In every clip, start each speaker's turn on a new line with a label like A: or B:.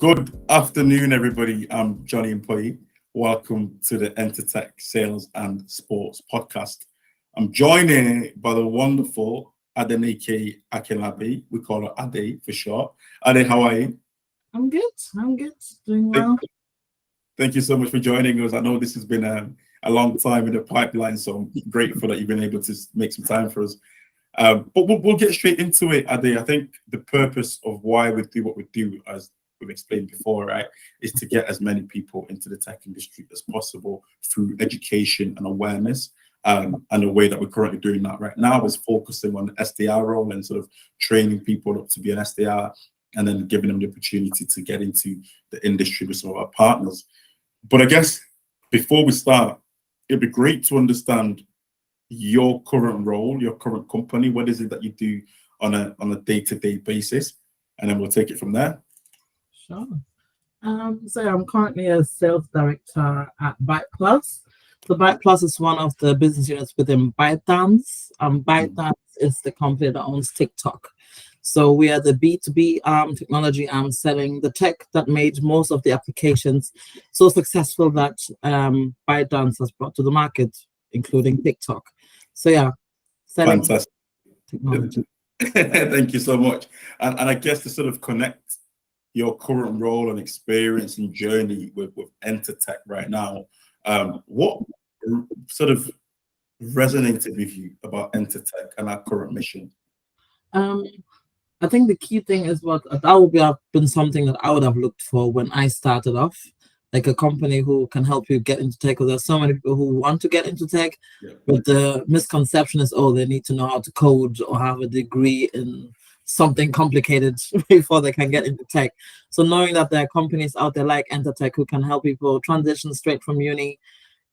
A: Good afternoon, everybody. I'm Johnny Employee. Welcome to the Entertech Sales and Sports Podcast. I'm joined by the wonderful Ade Akinlabi. We call her Ade for short. Ade, how are you?
B: I'm good. Doing well.
A: Thank you so much for joining us. I know this has been a long time in the pipeline, so I'm grateful that you've been able to make some time for us. But we'll get straight into it, Ade. I think the purpose of why we do what we do, as we've explained before, right, is to get as many people into the tech industry as possible through education and awareness. And the way that we're currently doing that right now is focusing on the SDR role and sort of training people up to be an SDR and then giving them the opportunity to get into the industry with some of our partners. But I guess before we start, it'd be great to understand your current role, your current company. What is it that you do on a day-to-day basis? And then we'll take it from there.
B: Sure. So I'm currently a sales director at Byte Plus. So Byte Plus is one of the business units within ByteDance. ByteDance is the company that owns TikTok. So we are the B2B technology selling the tech that made most of the applications so successful that ByteDance has brought to the market, including TikTok. So yeah, selling
A: Fantastic.
B: technology.
A: Thank you so much. And I guess to sort of connect your current role and experience and journey with Entertech right now, what sort of resonated with you about Entertech and our current mission?
B: I think the key thing is that would have been something that I would have looked for when I started off, like a company who can help you get into tech. Because there's so many people who want to get into tech, but the misconception is, they need to know how to code or have a degree in something complicated before they can get into tech. So knowing that there are companies out there like Entertech who can help people transition straight from uni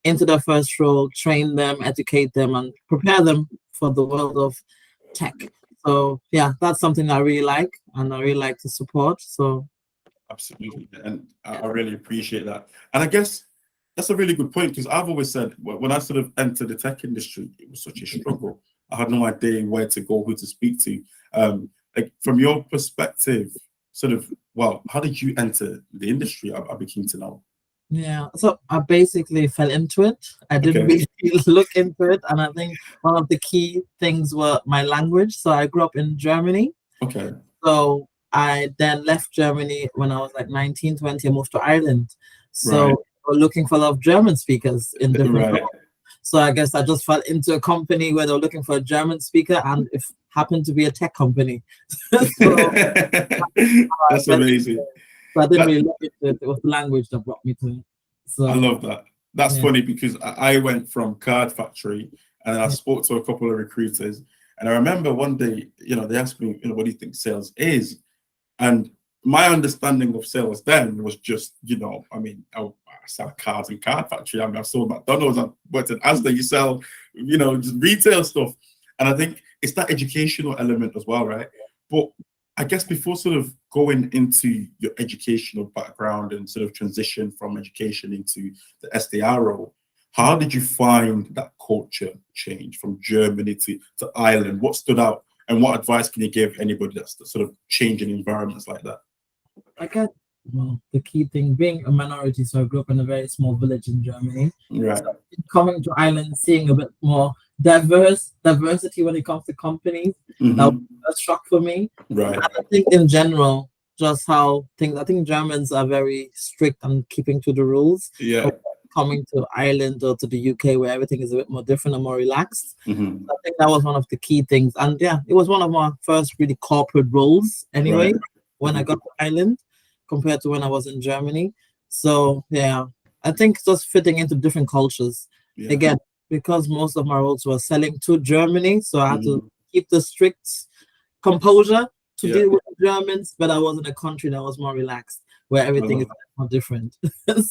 B: into their first role, train them, educate them, and prepare them for the world of tech. So yeah, that's something I really like, and I really like to support. So
A: absolutely, and I really appreciate that. And I guess that's a really good point, because I've always said when I sort of entered the tech industry, it was such a struggle. I had no idea where to go, who to speak to. Like from your perspective, sort of, how did you enter the industry? I'd be keen to know.
B: Yeah, so I basically fell into it. I didn't really look into it, and I think one of the key things were my language. So I grew up in Germany.
A: Okay.
B: So I then left Germany when I was like 19, 20. I moved to Ireland. So we're looking for a lot of German speakers in different roles. So I guess I just fell into a company where they were looking for a German speaker, and it happened to be a tech company.
A: That's amazing.
B: So I didn't really look into it. It was the language that brought me to it. So
A: I love that. That's funny, because I went from Card Factory and I spoke to a couple of recruiters. And I remember one day, they asked me, what do you think sales is? And my understanding of sales then was just, I sell cards in Card Factory. I've sold McDonald's, I've worked at Asda, you sell, just retail stuff. And I think it's that educational element as well, right? But I guess before sort of going into your educational background and sort of transition from education into the SDR role, how did you find that culture change from Germany to Ireland? What stood out, and what advice can you give anybody that's sort of changing environments like that?
B: I guess, the key thing being a minority, so I grew up in a very small village in Germany.
A: Right.
B: So coming to Ireland, seeing a bit more diversity when it comes to companies, that was a shock for me.
A: Right.
B: And I think in general, just how I think Germans are very strict on keeping to the rules.
A: Yeah.
B: Coming to Ireland or to the UK, where everything is a bit more different and more relaxed. I think that was one of the key things. And yeah, it was one of my first really corporate roles anyway, when I got to Ireland, compared to when I was in Germany. So yeah, I think just fitting into different cultures. Again, because most of my roles were selling to Germany, so I had to keep the strict composure to deal with the Germans, but I was in a country that was more relaxed, where everything is more different.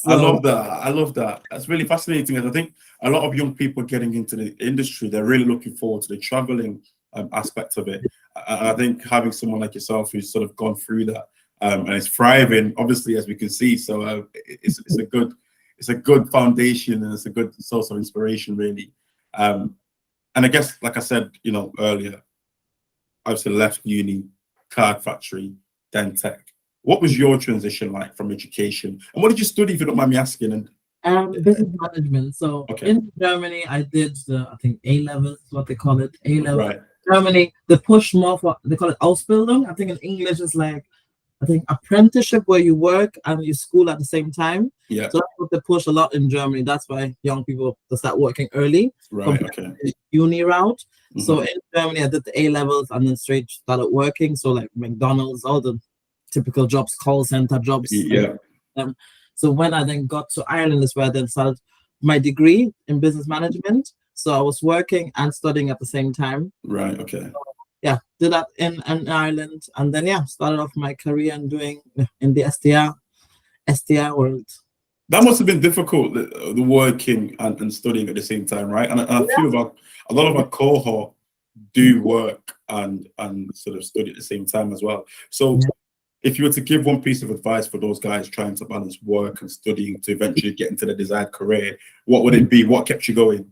A: I love that. That's really fascinating. And I think a lot of young people getting into the industry, they're really looking forward to the traveling aspect of it. And I think having someone like yourself who's sort of gone through that and is thriving, obviously, as we can see. So it's a good foundation, and it's a good source of inspiration, really. And I guess, like I said, earlier, I obviously left uni, Card Factory, then tech. what was your transition like from education? And what did you study, if you don't mind me asking? And
B: Business management. So
A: okay,
B: in Germany, I did I think A levels, what they call it, A level.
A: right,
B: Germany, they push more for, they call it Ausbildung. I think in English it's like, I think apprenticeship, where you work and you school at the same time.
A: yeah,
B: So that's what they push a lot in Germany. That's why young people they start working early
A: right,
B: compared
A: okay,
B: to the uni route. So
A: mhm,
B: in Germany, I did the A levels and then straight started working. So like McDonald's, all the typical jobs, call center jobs.
A: yeah,
B: So when I then got to Ireland is where I then started my degree in business management. So I was working and studying at the same time.
A: right, okay.
B: Yeah, did that in Ireland, and then yeah, started off my career and doing in the SDR world.
A: That must have been difficult, the working and studying at the same time, right? And I feel about a lot of our cohort do work and sort of study at the same time as well. So
B: Yeah.
A: if you were to give one piece of advice for those guys trying to balance work and studying to eventually get into the desired career, what would it be? What kept you going?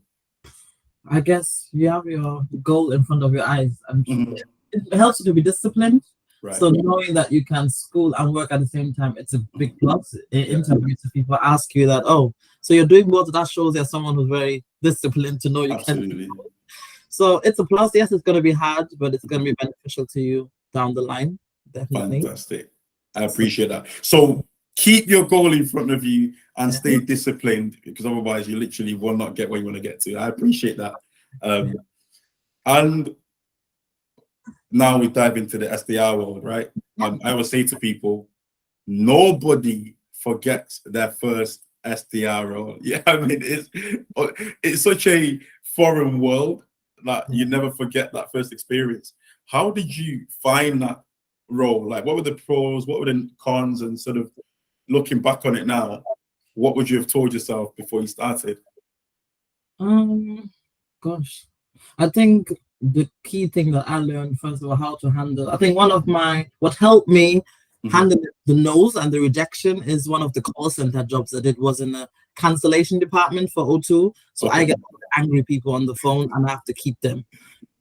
B: I guess you have your goal in front of your eyes, and
A: Mhm,
B: it helps you to be disciplined.
A: right.
B: So knowing that you can school and work at the same time, it's a big plus. In
A: Yeah,
B: interviews, if people ask you that, oh, so you're doing both, that shows you're someone who's very disciplined to know you can.
A: absolutely.
B: So it's a plus. Yes, it's going to be hard, but it's going to be beneficial to you down the line, definitely.
A: Fantastic. I
B: So,
A: appreciate that. So keep your goal in front of you and
B: yeah,
A: stay disciplined, because otherwise you literally will not get where you want to get to. I appreciate that.
B: yeah.
A: And now we dive into the SDR world, right? I always say to people, nobody forgets their first SDR role. Yeah, I mean, it's such a foreign world that you never forget that first experience. How did you find that role? Like, what were the pros, what were the cons, and sort of looking back on it now, what would you have told yourself before you started?
B: Um, Gosh, I think the key thing that I learned first of all how to handle. I think one of my what helped me
A: Mhm.
B: handle the no's and the rejection is one of the call center jobs I did was in the cancellation department for O2. So I
A: Okay.
B: get angry people on the phone and I have to keep them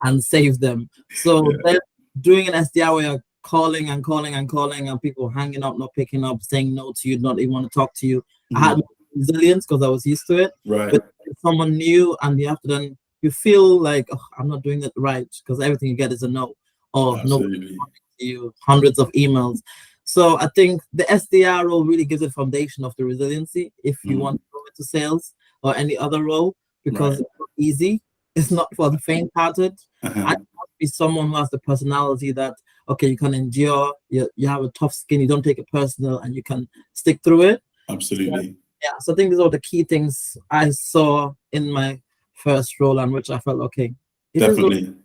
B: and save them. So
A: Yeah.
B: then doing an SDR where you're calling and calling and calling and people hanging up, not picking up, saying no to you, not even want to talk to you. I had
A: Mhm.
B: resilience because I was used to it.
A: Right.
B: But if someone new and you have to then you feel like, oh, I'm not doing it right because everything you get is a no or no
A: Absolutely.
B: you hundreds of emails. So I think the SDR role really gives a foundation of the resiliency if you want
A: Mhm.
B: to go into sales or any other role because
A: Right.
B: it's not easy. It's not for the faint-hearted. I
A: Uh-huh.
B: must be someone who has the personality that okay, you can endure, you have a tough skin, you don't take it personal, and you can stick through it. So
A: Absolutely.
B: yeah, so I think these are the key things I saw in my first role and which I felt okay. It is okay.
A: Definitely.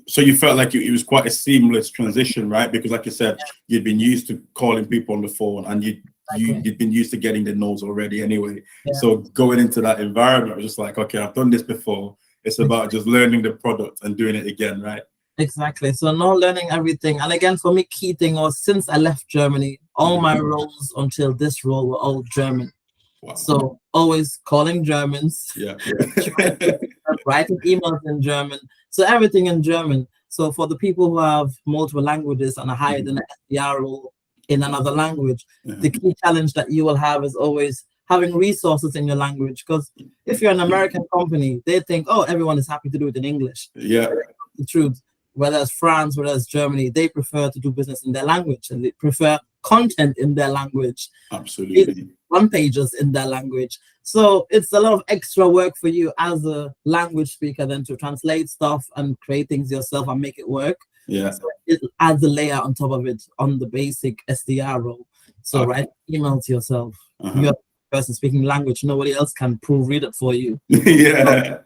A: So you felt like it was quite a seamless transition, right? Because like you said, you'd been used to calling people on the phone and
B: Exactly.
A: you'd been used to getting the no's already anyway.
B: Yeah,
A: So going into that environment was just like, okay, I've done this before. It's about just learning the product and doing it again, right?
B: exactly. So now learning everything. And again, for me, key thing was since I left Germany, all my
A: Mhm.
B: roles until this role were all German.
A: Wow.
B: So always calling Germans,
A: Yeah.
B: trying to writing emails in German. So everything in German. So for the people who have multiple languages and are hired in
A: Mhm.
B: an SDR role in another language, the
A: Uh-huh.
B: key challenge that you will have is always having resources in your language. Because if you're an American company, they think, oh, everyone is happy to do it in English.
A: Yeah,
B: The truth, whether it's France, whether it's Germany, they prefer to do business in their language and they prefer content in their language. It's
A: absolutely.
B: one pages in their language. So it's a lot of extra work for you as a language speaker then to translate stuff and create things yourself and make it work.
A: Yeah.
B: So it adds a layer on top of it on the basic SDR role. So
A: Okay.
B: write email to yourself.
A: Uh-huh.
B: You're the person speaking language. Nobody else can proofread it for you. So
A: Yeah.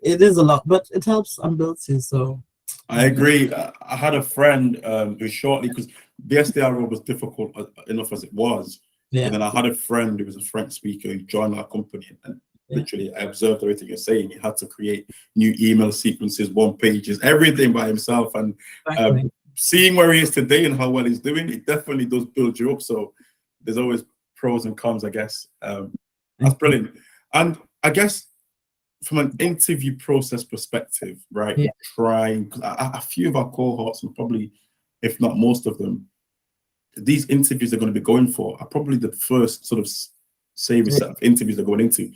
B: it is a lot, but it helps and builds you. So
A: I agree. I had a friend who shortly, because the SDR role was difficult enough as it was, but
B: yeah,
A: then I had a friend who was a French speaker who joined our company, and
B: yeah,
A: literally I observed everything you're saying. He had to create new email sequences, one pages, everything by himself. And
B: exactly.
A: seeing where he is today and how well he's doing, it definitely does build you up. So there's always pros and cons, I guess. That's
B: Exactly.
A: brilliant. And I guess from an interview process perspective, right?
B: Yeah.
A: Trying, because a few of our cohorts, and probably, if not most of them, these interviews they're going to be going for are probably the first sort of savvy set of interviews they're going into.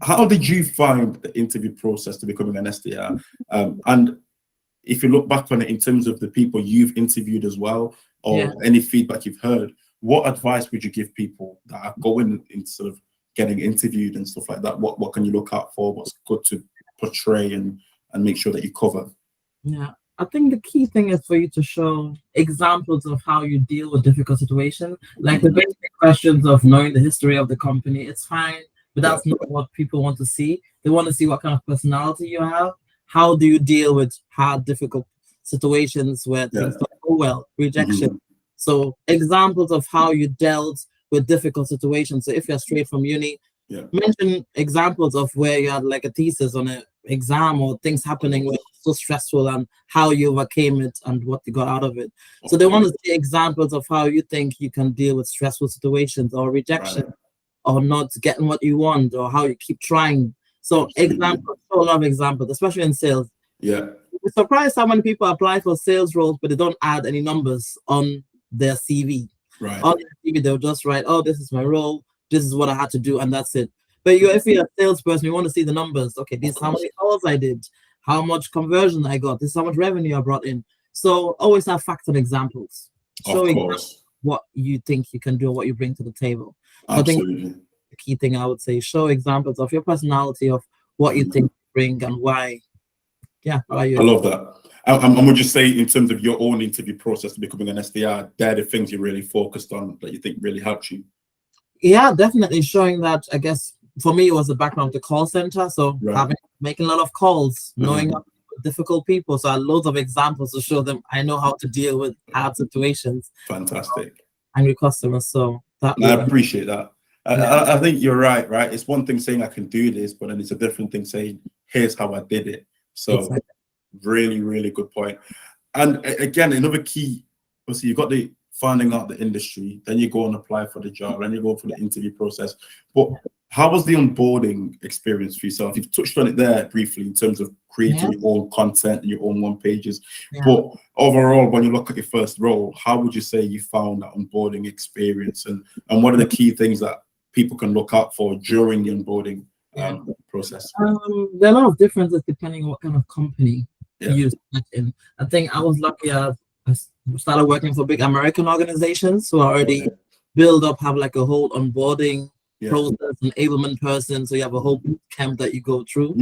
A: How did you find the interview process to becoming an SDR? And if you look back on it in terms of the people you've interviewed as well, or any feedback you've heard, what advice would you give people that are going in sort of getting interviewed and stuff like that? What can you look out for? What's good to portray and make sure that you cover?
B: Yeah, I think the key thing is for you to show examples of how you deal with difficult situations. Like the basic questions of knowing the history of the company, it's fine, but that's not what people want to see. They want to see what kind of personality you have. How do you deal with hard, difficult situations where things don't go well, rejection. So examples of how you dealt with difficult situations. So if you're straight from uni, mention examples of where you had like a thesis on an exam or things happening where it's so stressful and how you overcame it and what you got out of it. So they want to see examples of how you think you can deal with stressful situations or rejection or not getting what you want or how you keep trying. So examples, a lot of examples, especially in sales.
A: Yeah.
B: We're surprised how many people apply for sales roles, but they don't add any numbers on their CV.
A: Right.
B: On their CV, they'll just write, oh, this is my role, this is what I had to do, and that's it. But if you're a salesperson, you want to see the numbers. Okay, this is how many calls I did, how much conversion I got, this is how much revenue I brought in. So always have facts and examples. Showing what you think you can do and what you bring to the table.
A: Absolutely.
B: I think the key thing I would say, show examples of your personality, of what you think you bring and why. Yeah,
A: I love that. And would you say in terms of your own interview process to becoming an SDR, they're the things you really focused on that you think really helped you?
B: Yeah, definitely showing that. I guess for me, it was the background to call center. So making a lot of calls, knowing difficult people. So I had loads of examples to show them I know how to deal with hard situations.
A: Fantastic.
B: Angry customers. So I
A: appreciate that. I think you're right. It's one thing saying I can do this, but then it's a different thing saying, here's how I did it. So really, really good point. And again, another key, obviously you've got the finding out the industry, then you go and apply for the job, then you go for the interview process. But how was the onboarding experience for yourself? You've touched on it there briefly in terms of creating your own content and your own one pages. But overall, when you look at your first role, how would you say you found that onboarding experience? And what are the key things that people can look out for during the onboarding process?
B: There are a lot of differences depending on what kind of company you start in. I think I was lucky. I started working for big American organizations who already build up, have like a whole onboarding process, enablement person. So you have a whole boot camp that you go through.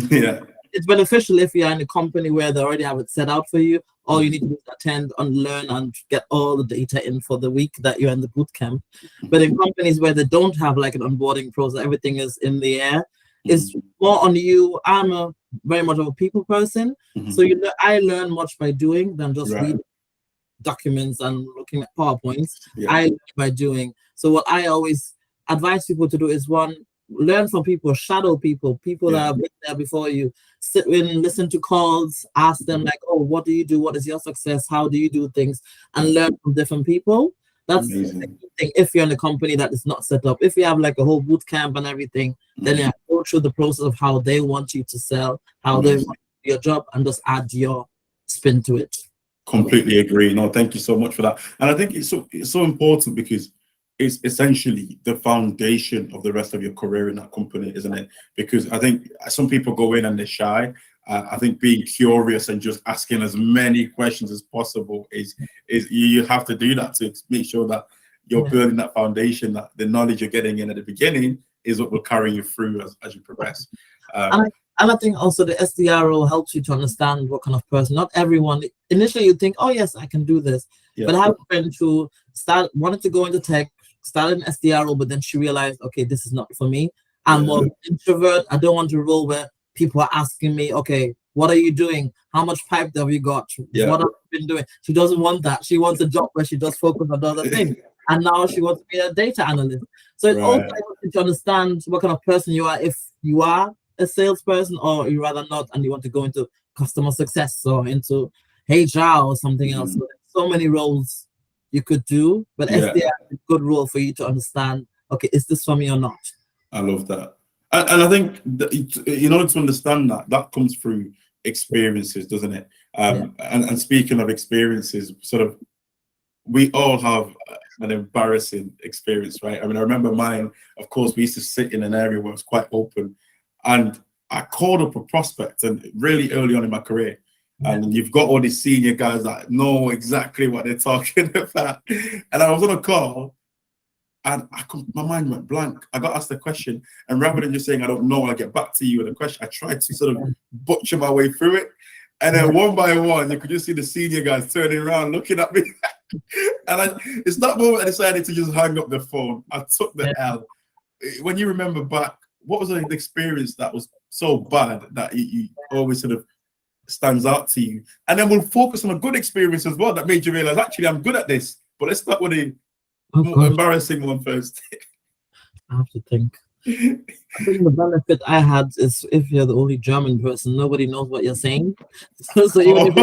B: It's beneficial if you're in a company where they already have it set out for you. All you need to do is attend and learn and get all the data in for the week that you're in the boot camp. But in companies where they don't have like an onboarding process, everything is in the air. It's more on you. I'm very much of a people person. So I learn much by doing than just reading documents and looking at PowerPoints. I learn by doing. So what I always advise people to do is one, learn from people, shadow people that have been there before you. Sit in, listen to calls, ask them like, oh, what do you do? What is your success? How do you do things? And learn from different people. That's the thing. If you're in a company that is not set up, if you have like a whole boot camp and everything, then you go through the process of how they want you to sell, how they want your job, and just add your spin to it.
A: Completely agree. No, thank you so much for that. And I think it's so important because it's essentially the foundation of the rest of your career in that company, isn't it? Because I think some people go in and they're shy. I think being curious and just asking as many questions as possible is you have to do that to make sure that you're building that foundation, that the knowledge you're getting in at the beginning is what will carry you through as you progress.
B: And I think also the SDR role helps you to understand what kind of person. Not everyone initially you think, oh yes, I can do this. But I have a friend who wanted to go into tech, started an SDR role, but then she realized, okay, this is not for me. I'm more introvert. I don't want to role where people are asking me, okay, what are you doing? How much pipe have you got? What have you been doing? She doesn't want that. She wants a job where she does focus on other things. And now she wants to be a data analyst. So it's also important to understand what kind of person you are. If you are a salesperson or you rather not, and you want to go into customer success or into HR or something else. So there's so many roles you could do, but SDR is a good role for you to understand, okay, is this for me or not?
A: I love that. And I think that in order to understand that comes through experiences, doesn't it? And speaking of experiences, sort of we all have an embarrassing experience, right? I mean, I remember mine. Of course, we used to sit in an area where it was quite open, and I called up a prospect, and really early on in my career. And you've got all these senior guys that know exactly what they're talking about. And I was on a call, and my mind went blank. I got asked a question, and rather than just saying I don't know, I'll get back to you with a question, I tried to sort of butcher my way through it. And then one by one, you could just see the senior guys turning around, looking at me. And it's that moment I decided to just hang up the phone. I took the L. When you remember back, what was the experience that was so bad that you always sort of stands out to you? And then we'll focus on a good experience as well that made you realize, actually, I'm good at this. But let's start with the embarrassing one first.
B: I have to think. I think the benefit I had is if you're the only German person, nobody knows what you're saying. So even if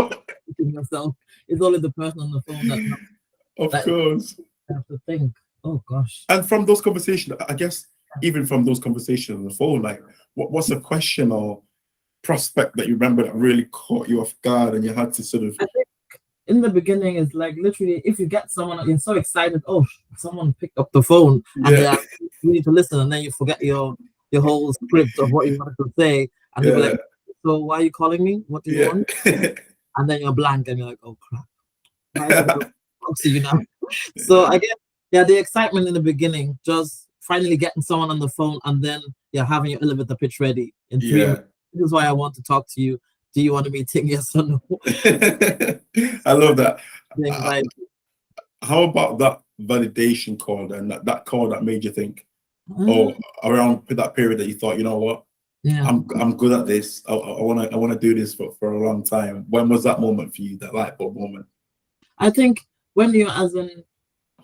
B: you're yourself, it's only the person on the phone that knows.
A: Of course.
B: I have to think. Oh gosh.
A: And from those conversations, I guess, even from those conversations on the phone, like what's a question or prospect that you remember that really caught you off guard and you had to sort of...
B: I think in the beginning, it's like literally if you get someone, you're so excited, oh, someone picked up the phone and you need to listen, and then you forget your whole script of what you wanted to say, and they're like, so why are you calling me? What do you want? And then you're blank and you're like, oh crap. Why is it talk to you now? So I guess the excitement in the beginning, just finally getting someone on the phone, and then having your elevator pitch ready in 3 minutes. This is why I want to talk to you. Do you want a meeting? Yes or no?
A: I love that. How about that validation call and that call that made you think, around that period that you thought, you know what, I'm good at this. I want to do this for a long time. When was that moment for you? That light bulb moment?
B: I think when you're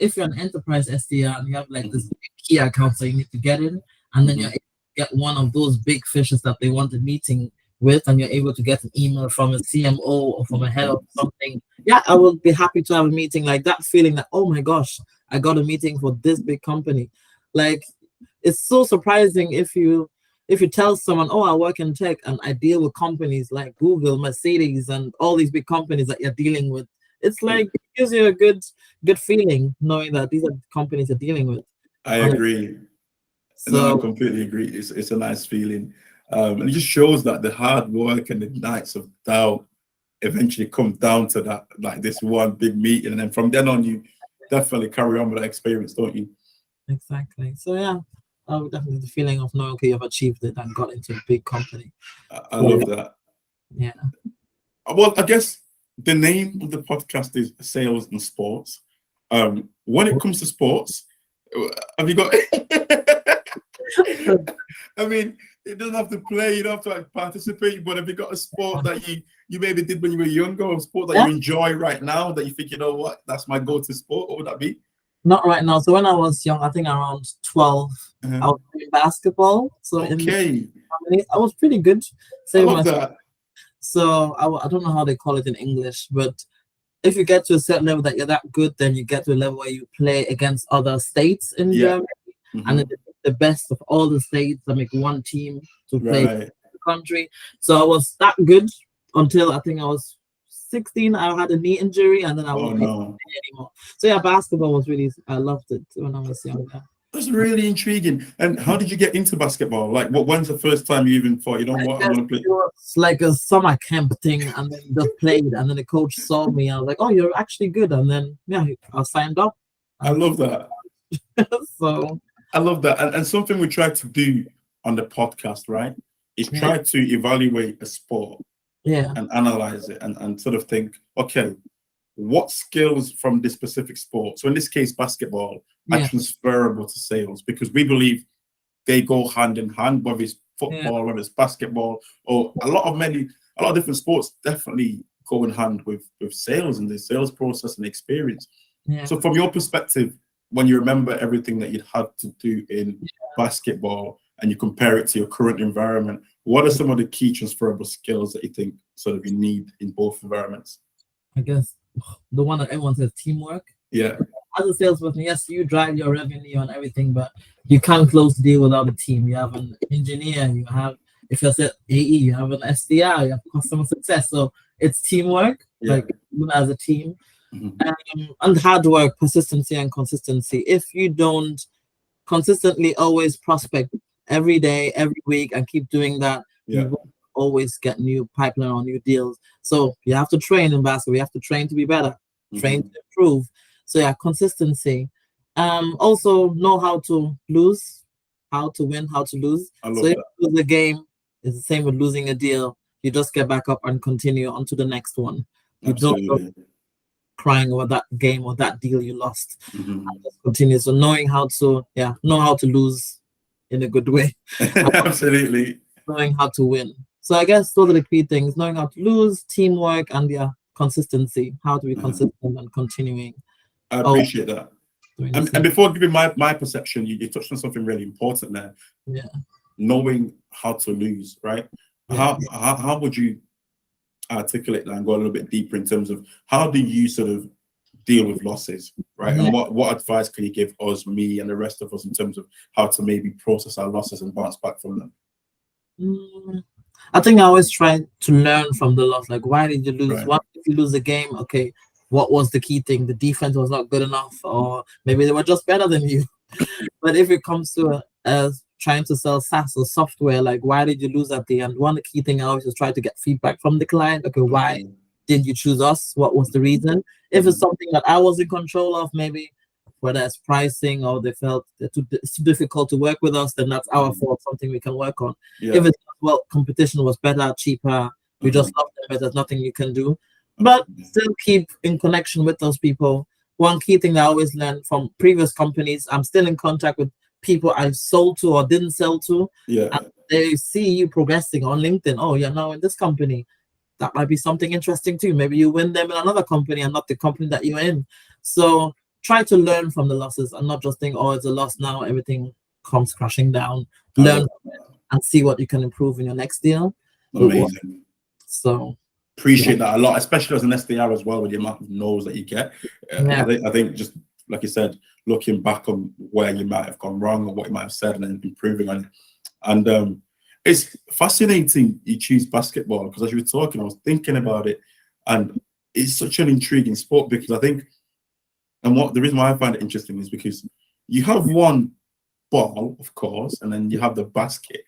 B: if you're an enterprise SDR and you have like this key accounts that you need to get in, and then you're able to get one of those big fishes that they want a meeting with, and you're able to get an email from a CMO or from a head of something, I would be happy to have a meeting. Like that feeling that, oh my gosh, I got a meeting for this big company. Like it's so surprising if you tell someone, oh, I work in tech and I deal with companies like Google, Mercedes, and all these big companies that you're dealing with. It's like it gives you a good feeling knowing that these are the companies you're dealing with.
A: I agree. No, I completely agree. It's a nice feeling. And it just shows that the hard work and the nights of doubt eventually come down to that, like this one big meeting. And then from then on, you definitely carry on with that experience, don't you?
B: Exactly. So definitely the feeling of knowing, okay, you've achieved it and got into a big company.
A: I love that.
B: Yeah.
A: Well, I guess the name of the podcast is Sales and Sports. When it comes to sports, have you got... I mean, it doesn't have to play, you don't have to participate, but have you got a sport that you maybe did when you were younger, or a sport that you enjoy right now that you think, you know what, that's my go-to sport? What would that be?
B: Not right now. So when I was young, I think around 12, I was playing basketball. So I was pretty good.
A: I love that.
B: So I don't know how they call it in English, but if you get to a certain level that you're that good, then you get to a level where you play against other states in Germany. And the best of all the states that make one team to play the country. So I was that good until I think I was 16. I had a knee injury, and then I wasn't able to play anymore. So basketball was really, I loved it when I was younger.
A: That's really intriguing. And how did you get into basketball? Like, when's the first time you even thought, you know what, I want to play?
B: It was like a summer camp thing, and then just played, and then the coach saw me. I was like, oh, you're actually good. And then I signed up.
A: I love that.
B: So
A: I love that. And something we try to do on the podcast, right, is try to evaluate a sport and analyze it and sort of think, okay, what skills from this specific sport, so in this case, basketball, are transferable to sales? Because we believe they go hand in hand, whether it's football, whether it's basketball, or a lot of different sports definitely go in hand with sales and the sales process and experience. So from your perspective, when you remember everything that you'd had to do in basketball and you compare it to your current environment, what are some of the key transferable skills that you think sort of you need in both environments?
B: I guess the one that everyone says, teamwork.
A: Yeah.
B: As a salesperson, yes, you drive your revenue and everything, but you can't close the deal without a team. You have an engineer, you have, if you're AE, you have an SDR, you have customer success. So it's teamwork, like even as a team. And hard work, persistency, and consistency. If you don't consistently always prospect every day, every week, and keep doing that,
A: Yeah.
B: you will always get new pipeline or new deals. So you have to train in basketball. You have to train to be better, train to improve. So yeah, consistency. Also know how to lose, how to win, how to lose.
A: I love
B: So if
A: that.
B: you lose a game, it's the same with losing a deal. You just get back up and continue on to the next one. You don't go
A: Absolutely.
B: crying over that game or that deal you lost.
A: Mhm.
B: And just continue. So knowing how to, know how to lose in a good way,
A: Absolutely.
B: knowing how to win. So I guess those are the key things: knowing how to lose, teamwork, and consistency. How to be consistent and continuing.
A: I appreciate that.
B: Doing the
A: And
B: same.
A: before giving my perception, you touched on something really important there.
B: Yeah.
A: Knowing how to lose, right?
B: Yeah.
A: How would you articulate that and go a little bit deeper in terms of how do you sort of deal with losses, right?
B: Yeah.
A: And what advice can you give us, me, and the rest of us in terms of how to maybe process our losses and bounce back from them?
B: I think I always try to learn from the loss. Like, why did you lose?
A: Right.
B: Why did you lose the game? Okay, what was the key thing? The defense was not good enough, or maybe they were just better than you. But if it comes to trying to sell SaaS or software, like, why did you lose at the end? One of the key thing I always just try to get feedback from the client. Okay, why did you choose us? What was the reason? If it's something that I was in control of, maybe whether it's pricing or they felt it's too difficult to work with us, then that's our fault, something we can work on.
A: Yeah.
B: If it's, well, competition was better, cheaper, we just love them, but there's nothing you can do. But still keep in connection with those people. One key thing that I always learned from previous companies, I'm still in contact with people I've sold to or didn't sell to.
A: Yeah.
B: And they see you progressing on LinkedIn. Oh, you're now in this company. That might be something interesting too. Maybe you win them in another company and not the company that you're in. So try to learn from the losses and not just think, oh, it's a loss now, everything comes crashing down. Learn from it and see what you can improve in your next deal.
A: Amazing.
B: So
A: appreciate that a lot, especially as an SDR as well, with the amount of no's that you get. I think just like you said, looking back on where you might have gone wrong or what you might have said and then improving on it. And it's fascinating you choose basketball, because as you were talking, I was thinking about it, and it's such an intriguing sport, because I think, and what the reason why I find it interesting is because you have one ball, of course, and then you have the basket.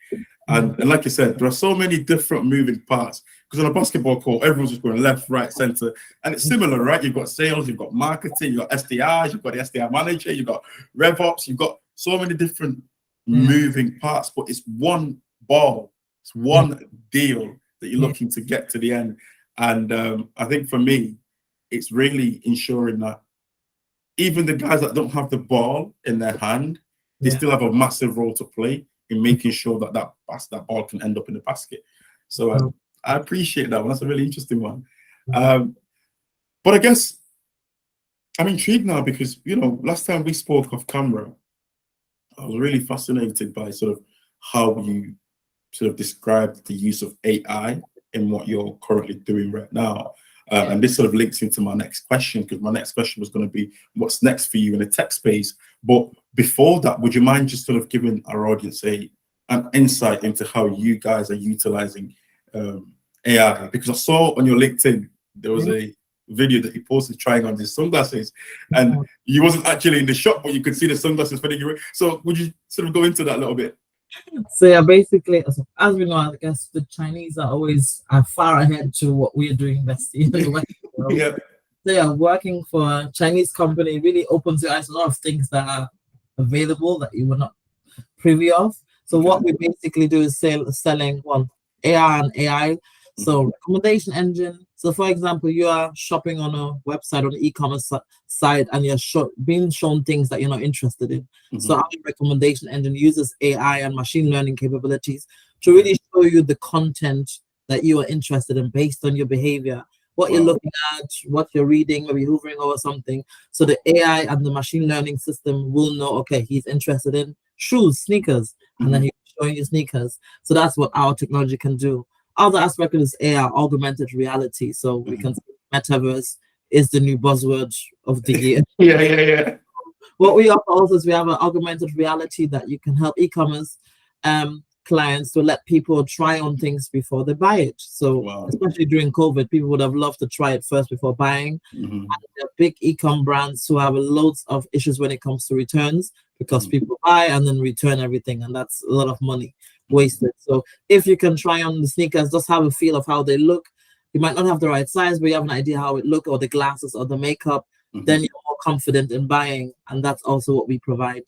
A: And like you said, there are so many different moving parts, because on a basketball court, everyone's just going left, right, center. And it's similar, right? You've got sales, you've got marketing, you've got SDRs, you've got the SDR manager, you've got RevOps, you've got so many different moving parts, but it's one ball, it's one deal that you're looking to get to the end. And I think for me, it's really ensuring that even the guys that don't have the ball in their hand, they still have a massive role to play in making sure that that ball can end up in the basket. So I appreciate that one. That's a really interesting one. But I guess I'm intrigued now because, you know, last time we spoke off camera, I was really fascinated by sort of how you sort of described the use of AI in what you're currently doing right now. And this sort of links into my next question, because my next question was going to be what's next for you in the tech space. But before that, would you mind just sort of giving our audience an insight into how you guys are utilizing AI? Because I saw on your LinkedIn, there was a video that you posted trying on these sunglasses, and you wasn't actually in the shop, but you could see the sunglasses fitting you. So would you sort of go into that a little bit?
B: So yeah, basically, as we know, I guess the Chinese are always far ahead to what we are doing best in the West.
A: Yeah.
B: So yeah, working for a Chinese company really opens your eyes to a lot of things that are available that you were not privy of. So what we basically do is selling one AR and AI. So recommendation engine. So for example, you are shopping on a website, on an e-commerce site, and you're being shown things that you're not interested in. So our recommendation engine uses AI and machine learning capabilities to really show you the content that you are interested in based on your behavior, what you're looking at, what you're reading, maybe hovering over something. So the AI and the machine learning system will know, okay, he's interested in shoes, sneakers, and then he's showing you sneakers. So that's what our technology can do. Other aspect is AR, augmented reality. So we can see metaverse is the new buzzword of the year. What we offer also is we have an augmented reality that you can help e-commerce clients to let people try on things before they buy it. So
A: Wow.
B: especially during COVID, people would have loved to try it first before buying.
A: Mhm.
B: There are big e-com brands who have loads of issues when it comes to returns because
A: Mhm.
B: people buy and then return everything, and that's a lot of money wasted. So if you can try on the sneakers, just have a feel of how they look. You might not have the right size, but you have an idea how it look, or the glasses or the makeup.
A: Mhm.
B: Then you're more confident in buying, and that's also what we provide.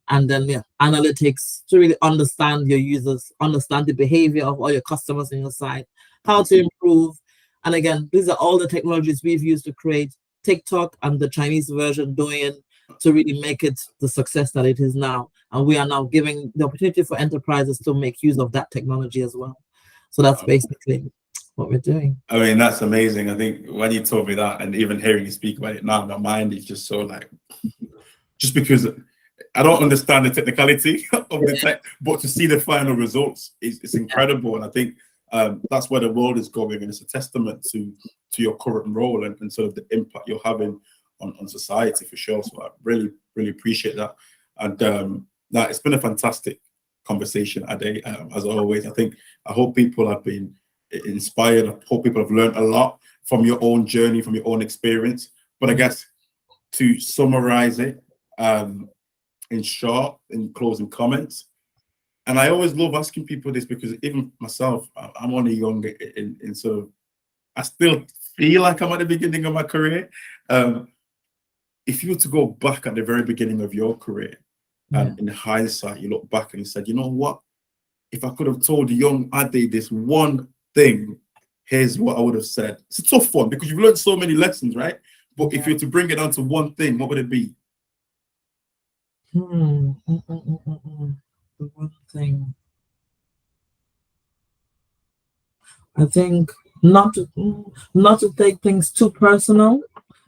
B: And then analytics to really understand your users, understand the behavior of all your customers on your site, how to improve. And again, these are all the technologies we've used to create TikTok and the Chinese version Douyin to really make it the success that it is now. And we are now giving the opportunity for enterprises to make use of that technology as well. So that's basically what we're doing.
A: I mean, that's amazing. I think when you told me that, and even hearing you speak about it now, my mind is just so like, just because I don't understand the technicality of the tech, but to see the final results is incredible. And I think that's where the world is going, and it's a testament to your current role and sort of the impact you're having on society for sure. So I really, really appreciate that. And that it's been a fantastic conversation, Ade, as always. I hope people have been inspired. I hope people have learned a lot from your own journey, from your own experience. But I guess to summarize it, in short, in closing comments, and I always love asking people this because even myself, I'm only young in sort of, I still feel like I'm at the beginning of my career. If you were to go back at the very beginning of your career, and in hindsight, you look back and you said, you know what? If I could have told young Ade this one thing, here's what I would have said. It's a tough one because you've learned so many lessons, right? But if you were to bring it down to one thing, what would it be?
B: The one thing, I think, not to take things too personal.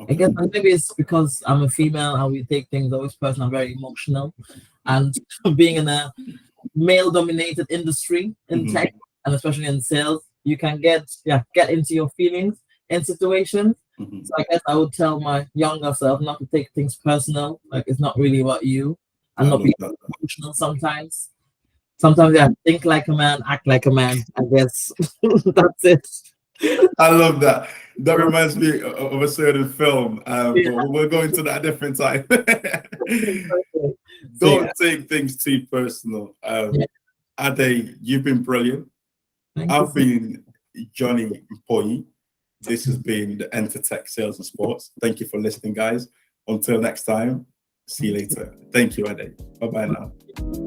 B: I guess maybe it's because I'm a female and we take things always personal, very emotional. And being in a male-dominated industry in tech, and especially in sales, you can get into your feelings in situations. So I guess I would tell my younger self not to take things personal. Like it's not really about you, and not be emotional sometimes. Sometimes, think like a man, act like a man. I guess that's it.
A: I love that. That reminds me of a certain film, but we'll go into that a different time. Don't take things too personal. Ade, you've been brilliant. I've been Johnny Poyi. This has been the Entertech Sales and Sports. Thank you for listening, guys. Until next time, see you later. Thank you, Ade. Bye-bye now.